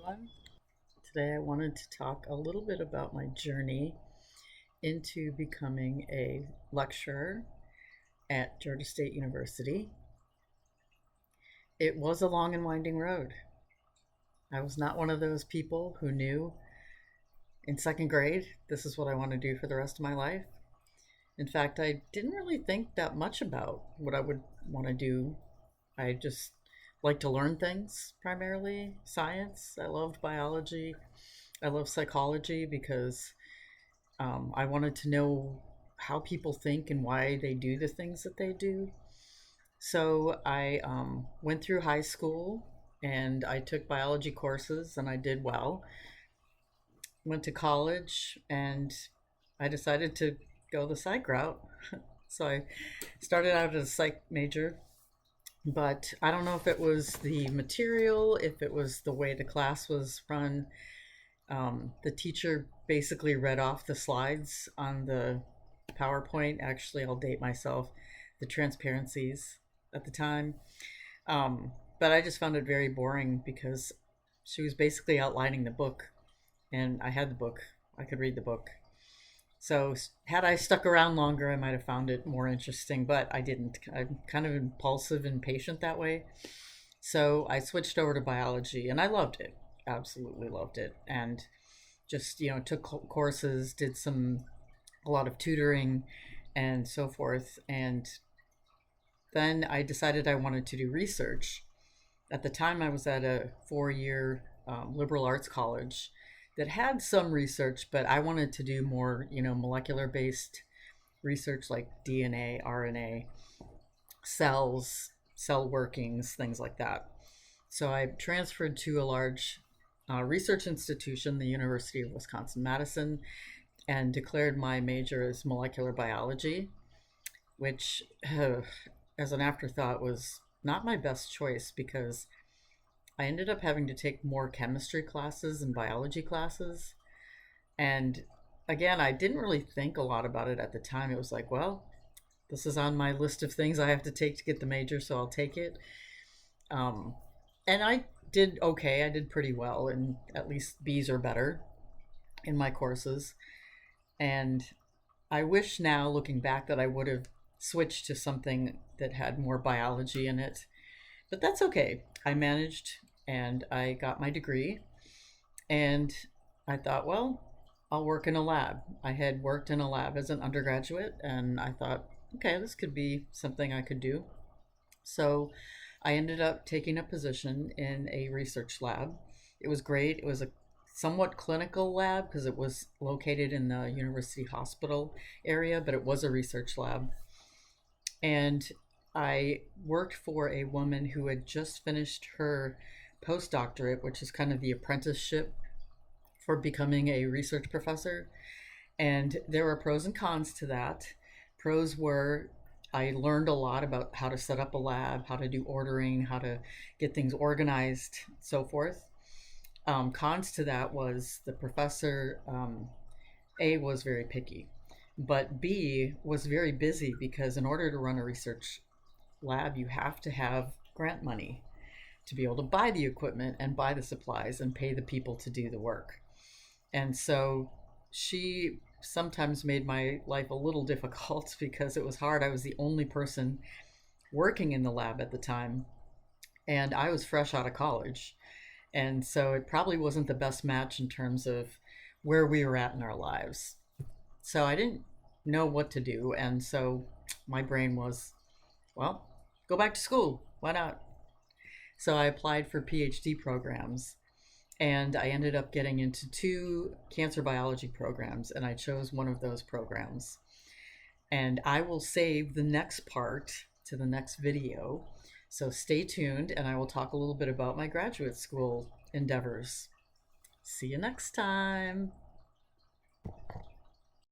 everyone. Today I wanted to talk a little bit about my journey into becoming a lecturer at Georgia State University. It was a long and winding road. I was not one of those people who knew in second grade this is what I want to do for the rest of my life. In fact, I didn't really think that much about what I would want to do. I just like to learn things, primarily science. I loved biology. I love psychology because I wanted to know how people think and why they do the things that they do. So I went through high school and I took biology courses and I did well. Went to college and I decided to go the psych route. So I started out as a psych major, but I don't know if it was the material, if it was the way the class was run. The teacher basically read off the slides on the PowerPoint. Actually, I'll date myself, the transparencies at the time. But I just found it very boring because she was basically outlining the book, and I had the book. I could read the book. So, had I stuck around longer, I might have found it more interesting, but I didn't. I'm kind of impulsive and patient that way. So, I switched over to biology, and I loved it. Absolutely loved it. And just took courses, did a lot of tutoring and so forth. And then I decided I wanted to do research. At the time, I was at a 4-year liberal arts college that had some research, but I wanted to do more molecular based research like DNA, RNA, cells, cell workings, things like that. So I transferred to a large research institution, the University of Wisconsin-Madison, and declared my major as molecular biology, which, as an afterthought, was not my best choice because I ended up having to take more chemistry classes and biology classes. And again, I didn't really think a lot about it at the time. It was like, well, this is on my list of things I have to take to get the major, so I'll take it. Um, and I did okay. I did pretty well, and at least B's or better in my courses. And I wish now, looking back, that I would have switched to something that had more biology in it. But that's okay. I managed and I got my degree. And I thought, well, I'll work in a lab. I had worked in a lab as an undergraduate, and I thought, okay, this could be something I could do. So I ended up taking a position in a research lab. It was great. It was a somewhat clinical lab because it was located in the university hospital area, but it was a research lab. And I worked for a woman who had just finished her postdoctorate, which is kind of the apprenticeship for becoming a research professor. And there were pros and cons to that. Pros were I learned a lot about how to set up a lab, how to do ordering, how to get things organized, so forth. Cons to that was the professor, A, was very picky, but B, was very busy because in order to run a research lab, you have to have grant money to be able to buy the equipment and buy the supplies and pay the people to do the work. And so she sometimes made my life a little difficult because it was hard. I was the only person working in the lab at the time, and I was fresh out of college. And so it probably wasn't the best match in terms of where we were at in our lives. So I didn't know what to do. And so my brain was, well, go back to school. Why not? So I applied for PhD programs and I ended up getting into 2 cancer biology programs, and I chose one of those programs. And I will save the next part to the next video. So stay tuned, and I will talk a little bit about my graduate school endeavors. See you next time.